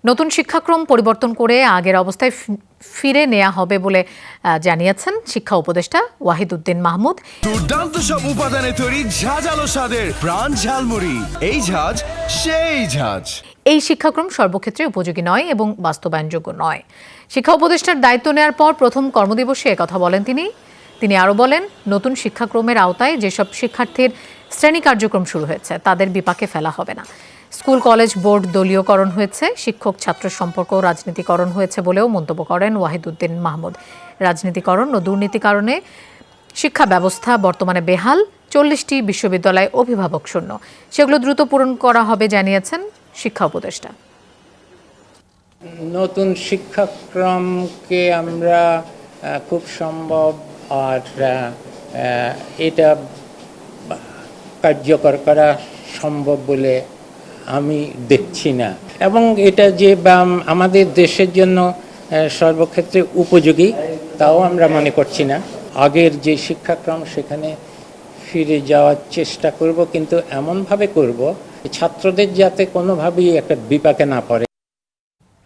নতুন শিক্ষাক্রম পরিবর্তন করে আগের অবস্থায় ফিরে নেওয়া হবে বলে জানিয়েছেন শিক্ষা উপদেষ্টা ওয়াহিদুদ্দিন মাহমুদ। দুর্দান্ত সব উপাদানে তৈরি ঝাঁঝালো স্বাদের প্রাণ ঝালমুড়ি, এই ঝাঁঝ সেই ঝাঁঝ। এই শিক্ষাক্রম সর্বক্ষেত্রে উপযোগী নয় এবং বাস্তবায়নযোগ্য নয়। শিক্ষা উপদেষ্টার দায়িত্ব নেওয়ার পর প্রথম কর্মদিবসে একথা বলেন তিনি আরও বলেন, নতুন শিক্ষাক্রমের আওতায় যেসব শিক্ষার্থীর শ্রেণী কার্যক্রম শুরু হয়েছে তাদের বিপাকে ফেলা হবে না। স্কুল কলেজ বোর্ড দলীয়করণ হয়েছে, শিক্ষক ছাত্র সম্পর্ক রাজনীতিকরণ হয়েছে বলেও মন্তব্য করেন ওয়াহিদুদ্দিন মাহমুদ। রাজনীতিকরণ ও দুর্নীতি কারণে শিক্ষা ব্যবস্থা বর্তমানে বেহাল, 40টি বিশ্ববিদ্যালয় অভিভাবক শূন্য, সেগুলো দ্রুত পূরণ করা হবে জানিয়েছেন শিক্ষা উপদেষ্টা। নতুন শিক্ষাক্রমকে আমরা খুব সম্ভব আর এটা কার্যকর করা সম্ভব বলে আমি দেখছি না, এবং এটা যে আমাদের দেশের জন্য সর্বক্ষেত্রে উপযোগী তাও আমরা মনে করছি না। আগের যে শিক্ষাক্রম সেখানে ফিরে যাওয়ার চেষ্টা করব, কিন্তু এমনভাবে করব ছাত্রদের যাতে কোনোভাবেই একটা বিপাকে না পড়ে।